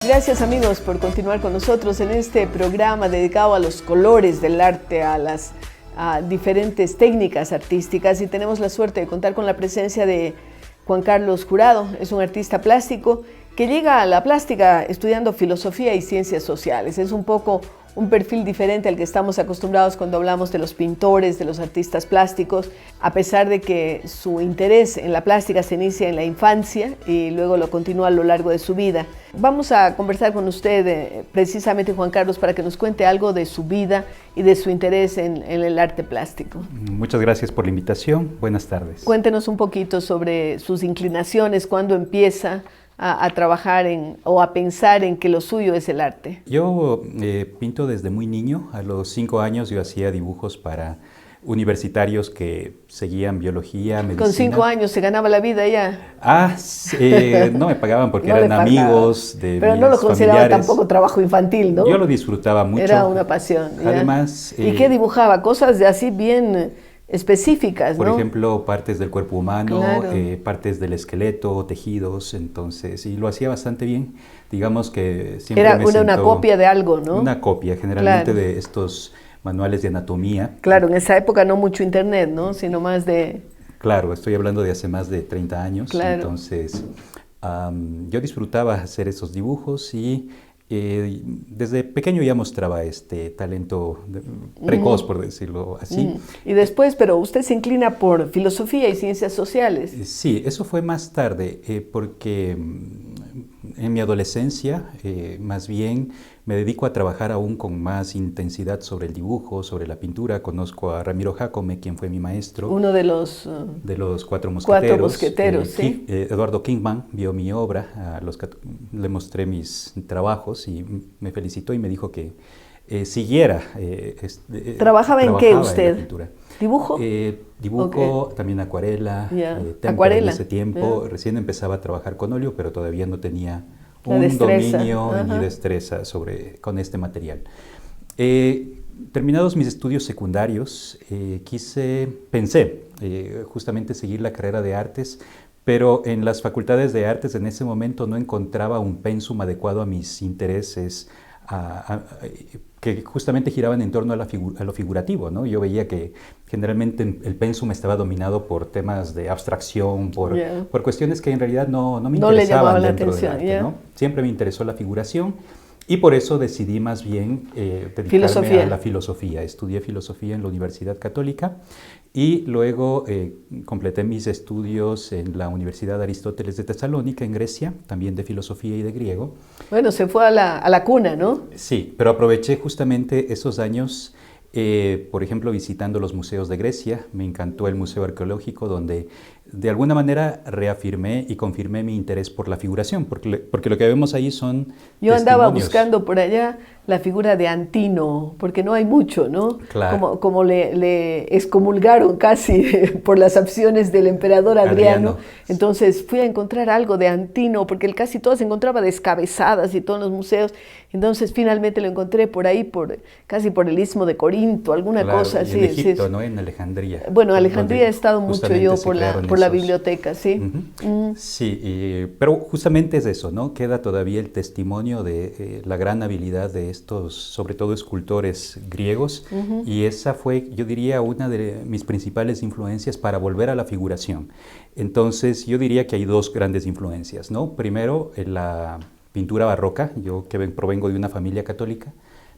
Gracias amigos por continuar con nosotros en este programa dedicado a los colores del arte, a las diferentes técnicas artísticas, y tenemos la suerte de contar con la presencia de Juan Carlos Jurado. Es un artista plástico que llega a la plástica estudiando filosofía y ciencias sociales. Es un poco un perfil diferente al que estamos acostumbrados cuando hablamos de los pintores, de los artistas plásticos, a pesar de que su interés en la plástica se inicia en la infancia y luego lo continúa a lo largo de su vida. Vamos a conversar con usted precisamente, Juan Carlos, para que nos cuente algo de su vida y de su interés en el arte plástico. Muchas gracias por la invitación. Buenas tardes. Cuéntenos un poquito sobre sus inclinaciones, cuándo empieza a trabajar o a pensar en que lo suyo es el arte. Yo pinto desde muy niño. A los 5 años yo hacía dibujos para universitarios que seguían biología, medicina. ¿Con 5 años se ganaba la vida ya? No me pagaban porque no eran amigos de Pero mis no lo consideraba familiares. tampoco trabajo infantil, ¿no? Yo lo disfrutaba mucho. Era una pasión. ¿Ya? Además... ¿Y qué dibujaba? Cosas de así bien específicas, por ¿no? ejemplo, partes del cuerpo humano, claro. Partes del esqueleto, tejidos, entonces, y lo hacía bastante bien. Digamos que siempre era una copia de algo, ¿no? Una copia, generalmente, claro, de estos manuales de anatomía. Claro, en esa época no mucho internet, ¿no? Sino más de... Claro, estoy hablando de hace más de 30 años, claro. Entonces yo disfrutaba hacer esos dibujos y desde pequeño ya mostraba este talento precoz, por decirlo así. Y después, pero usted se inclina por filosofía y ciencias sociales. Sí, eso fue más tarde, porque en mi adolescencia, más bien, me dedico a trabajar aún con más intensidad sobre el dibujo, sobre la pintura. Conozco a Ramiro Jácome, quien fue mi maestro. Uno de los Cuatro Mosqueteros. Cuatro Mosqueteros, sí. Eduardo Kingman vio mi obra, le mostré mis trabajos y me felicitó y me dijo que siguiera. ¿Trabajaba en qué usted? En la pintura. ¿Dibujo? Dibujo, okay. También acuarela, acuarela. En ese tiempo. Recién empezaba a trabajar con óleo, pero todavía no tenía un dominio ni destreza con este material. Terminados mis estudios secundarios, pensé justamente seguir la carrera de artes, pero en las facultades de artes en ese momento no encontraba un pensum adecuado a mis intereses, que justamente giraban en torno a lo figurativo, ¿no? Yo veía que generalmente el pensum estaba dominado por temas de abstracción, por cuestiones que en realidad no me interesaban dentro del arte, ¿no? Siempre me interesó la figuración y por eso decidí más bien dedicarme a la filosofía. Estudié filosofía en la Universidad Católica y luego completé mis estudios en la Universidad Aristóteles de Tesalónica, en Grecia, también de filosofía y de griego. Bueno, se fue a la cuna, ¿no? Sí, pero aproveché justamente esos años, por ejemplo, visitando los museos de Grecia. Me encantó el Museo Arqueológico, donde de alguna manera reafirmé y confirmé mi interés por la figuración, porque lo que vemos ahí son Yo andaba buscando por allá la figura de Antino, porque no hay mucho, ¿no? Claro. Como le excomulgaron casi por las acciones del emperador Adriano. Entonces fui a encontrar algo de Antino, porque él casi todo se encontraba descabezadas y todos los museos. Entonces finalmente lo encontré por ahí, casi por el Istmo de Corinto, alguna cosa así. En Egipto, ¿no? En Alejandría. Bueno, Alejandría he estado mucho yo por la biblioteca, sí. Sí, pero justamente es eso, ¿no? Queda todavía el testimonio de la gran habilidad de estos, sobre todo escultores griegos, y esa fue, yo diría, una de mis principales influencias para volver a la figuración. Entonces, yo diría que hay dos grandes influencias, ¿no? Primero, la pintura barroca. Yo, que provengo de una familia católica,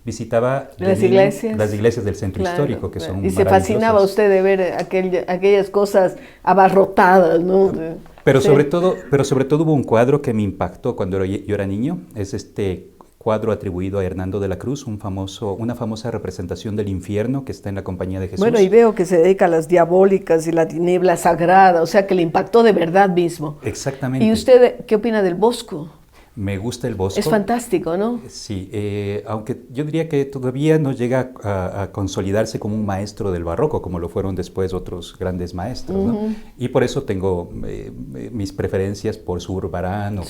visitaba las iglesias del centro histórico, que son y se fascinaba usted de ver aquellas cosas abarrotadas, ¿no? Pero sobre todo hubo un cuadro que me impactó cuando yo era niño. Es este cuadro atribuido a Hernando de la Cruz, una famosa representación del infierno que está en la Compañía de Jesús. Bueno, y veo que se dedica a las diabólicas y la tiniebla sagrada, o sea que le impactó de verdad mismo. Exactamente. ¿Y usted qué opina del Bosco? Me gusta el Bosco. Es fantástico, ¿no? Sí, aunque yo diría que todavía no llega a consolidarse como un maestro del barroco, como lo fueron después otros grandes maestros, ¿no? Y por eso tengo mis preferencias por Zurbarán o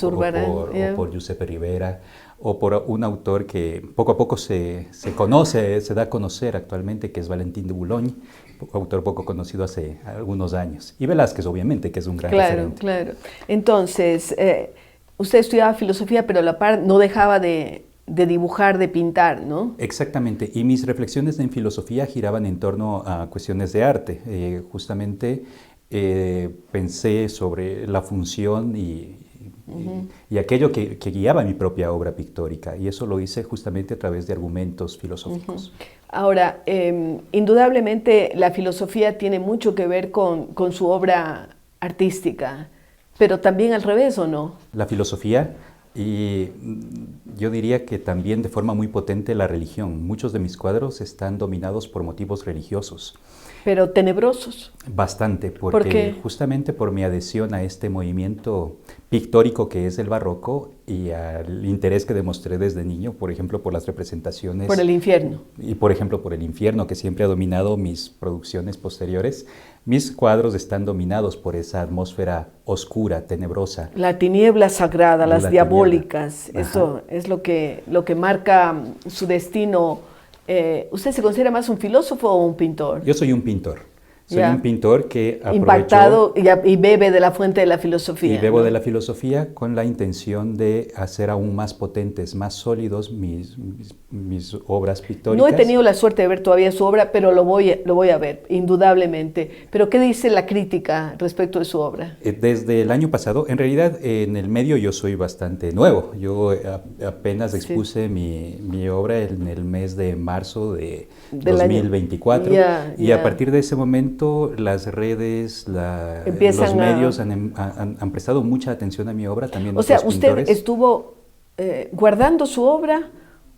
por Giuseppe Rivera, o por un autor que poco a poco se da a conocer actualmente, que es Valentín de Boulogne, autor poco conocido hace algunos años. Y Velázquez, obviamente, que es un gran referente. Claro. Entonces, usted estudiaba filosofía, pero a la par no dejaba de dibujar, de pintar, ¿no? Exactamente, y mis reflexiones en filosofía giraban en torno a cuestiones de arte. Justamente pensé sobre la función y aquello que guiaba mi propia obra pictórica, y eso lo hice justamente a través de argumentos filosóficos. Ahora, indudablemente la filosofía tiene mucho que ver con su obra artística, pero también al revés, ¿o no? La filosofía, y yo diría que también de forma muy potente la religión. Muchos de mis cuadros están dominados por motivos religiosos. Pero tenebrosos. Bastante, porque ¿Por qué? justamente por mi adhesión a este movimiento pictórico que es el barroco y al interés que demostré desde niño, por ejemplo, por las representaciones. Por el infierno. Y por ejemplo, por el infierno, que siempre ha dominado mis producciones posteriores. Mis cuadros están dominados por esa atmósfera oscura, tenebrosa. La tiniebla sagrada, las La diabólicas, tiniebla. eso es lo que marca su destino. ¿Usted se considera más un filósofo o un pintor? Yo soy un pintor. Soy Ya. un pintor que aprovechó Impactado y bebe de la fuente de la filosofía. y bebo ¿no? de la filosofía con la intención de hacer aún más potentes, más sólidos mis obras pictóricas. No he tenido la suerte de ver todavía su obra, pero lo voy a ver, indudablemente. Pero ¿qué dice la crítica respecto de su obra? Desde el año pasado, en realidad en el medio yo soy bastante nuevo. Yo apenas expuse mi obra en el mes de marzo de 2024 y a partir de ese momento las redes, los medios han prestado mucha atención a mi obra, también o sea, otros ¿usted pintores. estuvo guardando su obra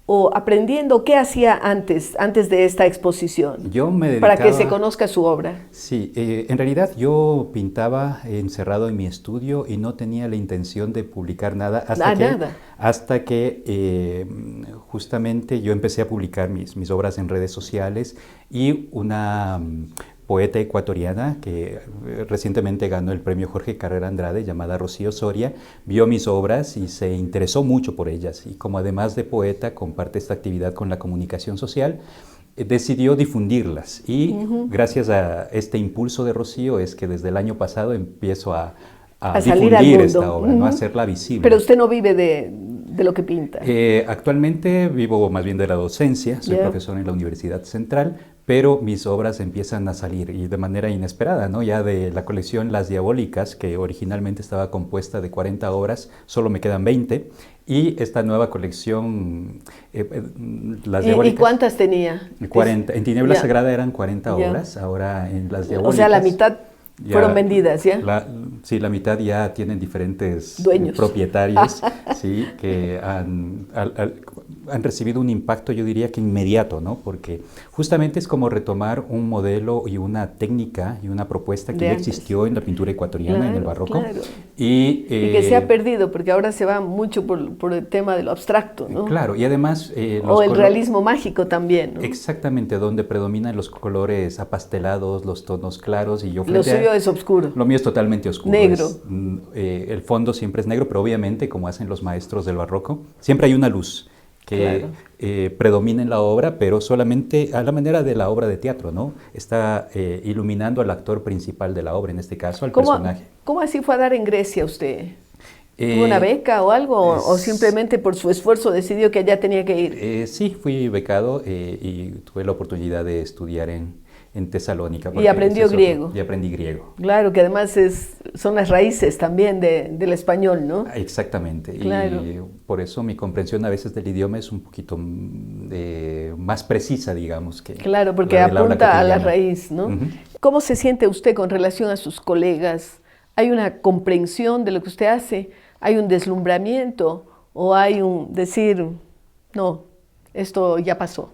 o aprendiendo? ¿Qué hacía antes de esta exposición? Yo me dedicaba, para que se conozca su obra. Sí, en realidad yo pintaba encerrado en mi estudio y no tenía la intención de publicar nada hasta que justamente yo empecé a publicar mis obras en redes sociales y una poeta ecuatoriana que recientemente ganó el premio Jorge Carrera Andrade, llamada Rocío Soria, vio mis obras y se interesó mucho por ellas, y como además de poeta comparte esta actividad con la comunicación social, decidió difundirlas, y gracias a este impulso de Rocío es que desde el año pasado empiezo a difundir esta obra, ¿no? A hacerla visible. Pero usted no vive de lo que pinta. Actualmente vivo más bien de la docencia, soy profesor en la Universidad Central, pero mis obras empiezan a salir y de manera inesperada, ¿no? Ya de la colección Las Diabólicas, que originalmente estaba compuesta de 40 obras, solo me quedan 20, y esta nueva colección, Las Diabólicas... ¿Y cuántas tenía? 40. En Tiniebla Sagrada eran 40 obras, ahora en Las Diabólicas... O sea, la mitad fueron vendidas, ¿ya? Sí, la mitad ya tienen diferentes dueños, propietarios, sí, que han recibido un impacto, yo diría que inmediato, ¿no? Porque justamente es como retomar un modelo y una técnica y una propuesta que ya existió en la pintura ecuatoriana, en el barroco. Claro. Y que se ha perdido, porque ahora se va mucho por el tema de lo abstracto, ¿no? Claro, y además... o el realismo mágico también, ¿no? Exactamente, donde predominan los colores apastelados, los tonos claros, y yo... Lo suyo es oscuro. Lo mío es totalmente oscuro. Negro. El fondo siempre es negro, pero obviamente, como hacen los maestros del barroco, siempre hay una luz que predomina en la obra, pero solamente a la manera de la obra de teatro, ¿no? Está iluminando al actor principal de la obra, en este caso al personaje. ¿Cómo así fue a dar en Grecia usted? ¿Tuvo una beca o algo? ¿O simplemente por su esfuerzo decidió que allá tenía que ir? Sí, fui becado y tuve la oportunidad de estudiar en Tesalónica. Y aprendió griego. Y aprendí griego. Claro, que además son las raíces también del español, ¿no? Exactamente. Claro. Y por eso mi comprensión a veces del idioma es un poquito más precisa, digamos. Claro, porque apunta a la raíz, ¿no? ¿Cómo se siente usted con relación a sus colegas? ¿Hay una comprensión de lo que usted hace? ¿Hay un deslumbramiento? ¿O hay un decir, no, esto ya pasó?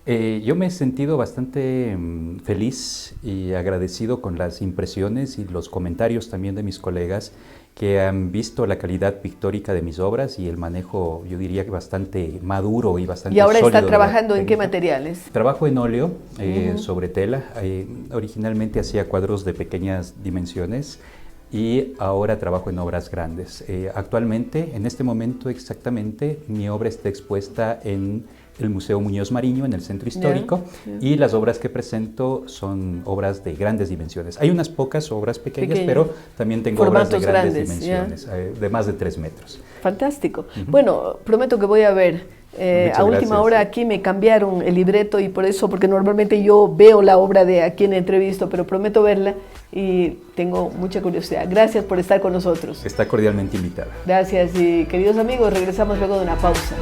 Yo me he sentido bastante feliz y agradecido con las impresiones y los comentarios también de mis colegas que han visto la calidad pictórica de mis obras y el manejo, yo diría que bastante maduro y bastante sólido. ¿Y ahora está trabajando en qué materiales? Trabajo en óleo sobre tela. Originalmente hacía cuadros de pequeñas dimensiones, y ahora trabajo en obras grandes. Actualmente, en este momento exactamente, mi obra está expuesta en el Museo Muñoz Mariño, en el Centro Histórico, y las obras que presento son obras de grandes dimensiones. Hay unas pocas obras pequeñas, pero también tengo obras de grandes dimensiones, de más de 3 metros. Fantástico. Bueno, prometo que voy a ver. A última hora aquí me cambiaron el libreto y por eso, porque normalmente yo veo la obra de a quien entrevisto, pero prometo verla y tengo mucha curiosidad. Gracias por estar con nosotros. Está cordialmente invitada. Gracias y queridos amigos, regresamos luego de una pausa.